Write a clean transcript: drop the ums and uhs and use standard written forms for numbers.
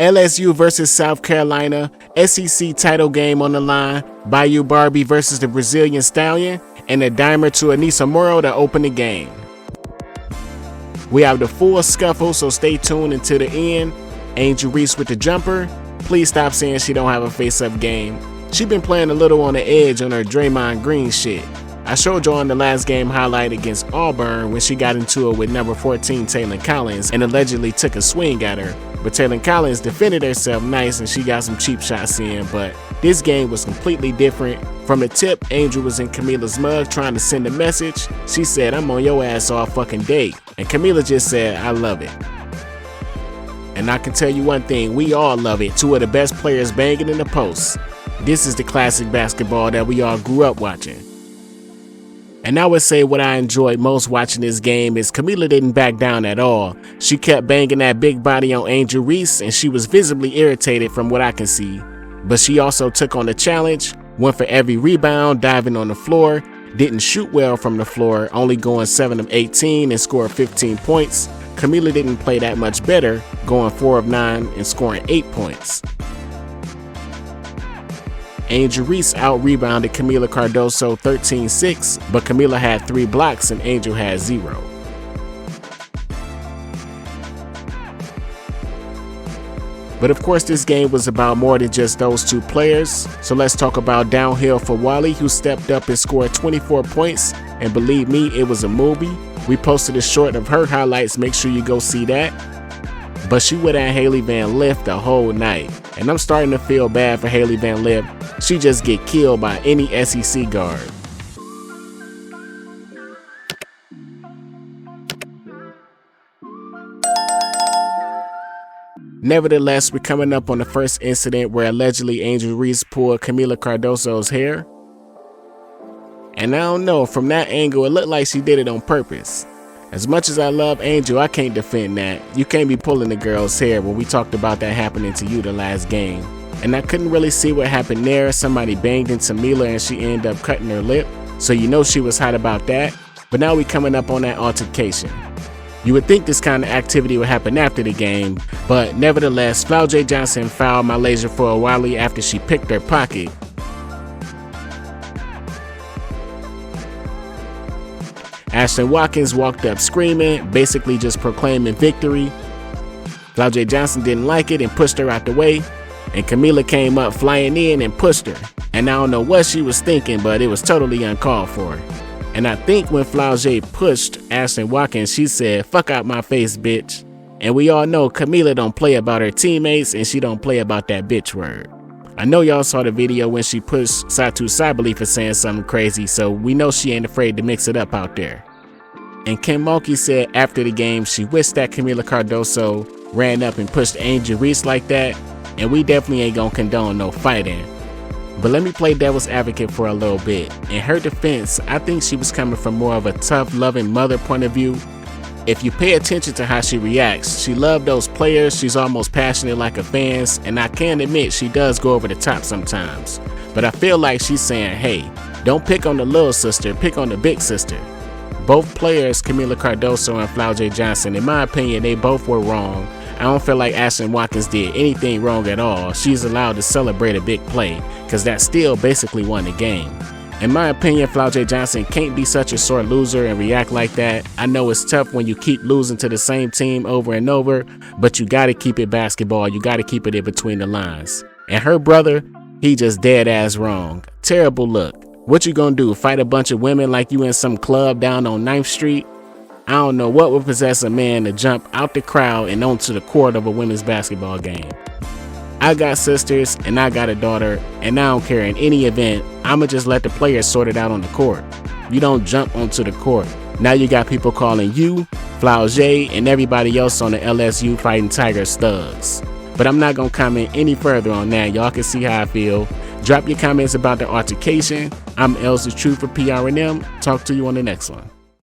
LSU versus South Carolina, SEC title game on the line, Bayou Barbie versus the Brazilian Stallion, and a dimer to Anissa Morrow to open the game. We have the full scuffle, so stay tuned until the end. Angel Reese with the jumper. Please stop saying she don't have a face-up game. She been playing a little on the edge on her Draymond Green shit. I showed you on the last game highlight against Auburn when she got into it with number 14 Taylor Collins and allegedly took a swing at her. But Taylor Collins defended herself nice and she got some cheap shots in, but this game was completely different. From the tip, Angel was in Kamilla's mug trying to send a message. She said, "I'm on your ass all fucking day." And Kamilla just said, "I love it." And I can tell you one thing, we all love it. Two of the best players banging in the post. This is the classic basketball that we all grew up watching. And I would say what I enjoyed most watching this game is Kamilla didn't back down at all. She kept banging that big body on Angel Reese and she was visibly irritated from what I can see. But she also took on the challenge, went for every rebound, diving on the floor, didn't shoot well from the floor, only going 7 of 18 and scored 15 points. Kamilla didn't play that much better, going 4 of 9 and scoring 8 points. Angel Reese out-rebounded Kamilla Cardoso 13-6, but Kamilla had 3 blocks and Angel had 0. But of course this game was about more than just those two players, so let's talk about downhill for Wally, who stepped up and scored 24 points, and believe me, it was a movie. We posted a short of her highlights, make sure you go see that. But she went at Hailey Van Lith the whole night, and I'm starting to feel bad for Hailey Van Lith. She just get killed by any SEC guard. Nevertheless, we're coming up on the first incident where allegedly Angel Reese pulled Kamilla Cardoso's hair. And I don't know, from that angle it looked like she did it on purpose. As much as I love Angel, I can't defend that. You can't be pulling the girl's hair when we talked about that happening to you the last game. And I couldn't really see what happened there. Somebody banged into Mila and she ended up cutting her lip. So you know she was hot about that. But now we coming up on that altercation. You would think this kind of activity would happen after the game, but nevertheless, Flau'jae Johnson fouled Malaysia for a while after she picked her pocket. Ashlyn Watkins walked up screaming, basically just proclaiming victory. Flau'jae Johnson didn't like it and pushed her out the way, and Kamilla came up flying in and pushed her. And I don't know what she was thinking, but it was totally uncalled for. And I think when Flau'jae pushed Ashlyn Watkins, she said, "Fuck out my face, bitch." And we all know Kamilla don't play about her teammates and she don't play about that bitch word. I know y'all saw the video when she pushed Satu Sabali for saying something crazy, so we know she ain't afraid to mix it up out there. And Kim Mulkey said after the game she wished that Kamilla Cardoso ran up and pushed Angel Reese like that, and we definitely ain't gonna condone no fighting. But let me play devil's advocate for a little bit. In her defense, I think she was coming from more of a tough, loving mother point of view. If you pay attention to how she reacts, she loves those players, she's almost passionate like her fans, and I can admit she does go over the top sometimes. But I feel like she's saying, hey, don't pick on the little sister, pick on the big sister. Both players, Kamilla Cardoso and Flau'jae Johnson, in my opinion, they both were wrong. I don't feel like Ashlyn Watkins did anything wrong at all. She's allowed to celebrate a big play, because that still basically won the game. In my opinion, Flau'jae Johnson can't be such a sore loser and react like that. I know it's tough when you keep losing to the same team over and over, but you gotta keep it basketball, you gotta keep it in between the lines. And her brother, he just dead ass wrong. Terrible look. What you gonna do, fight a bunch of women like you in some club down on 9th Street? I don't know what would possess a man to jump out the crowd and onto the court of a women's basketball game. I got sisters and I got a daughter, and I don't care in any event. I'ma just let the players sort it out on the court. You don't jump onto the court. Now you got people calling you, Flau'jae, and everybody else on the LSU Fighting Tigers thugs. But I'm not gonna comment any further on that. Y'all can see how I feel. Drop your comments about the altercation. I'm Els the Truth for PRNM. Talk to you on the next one.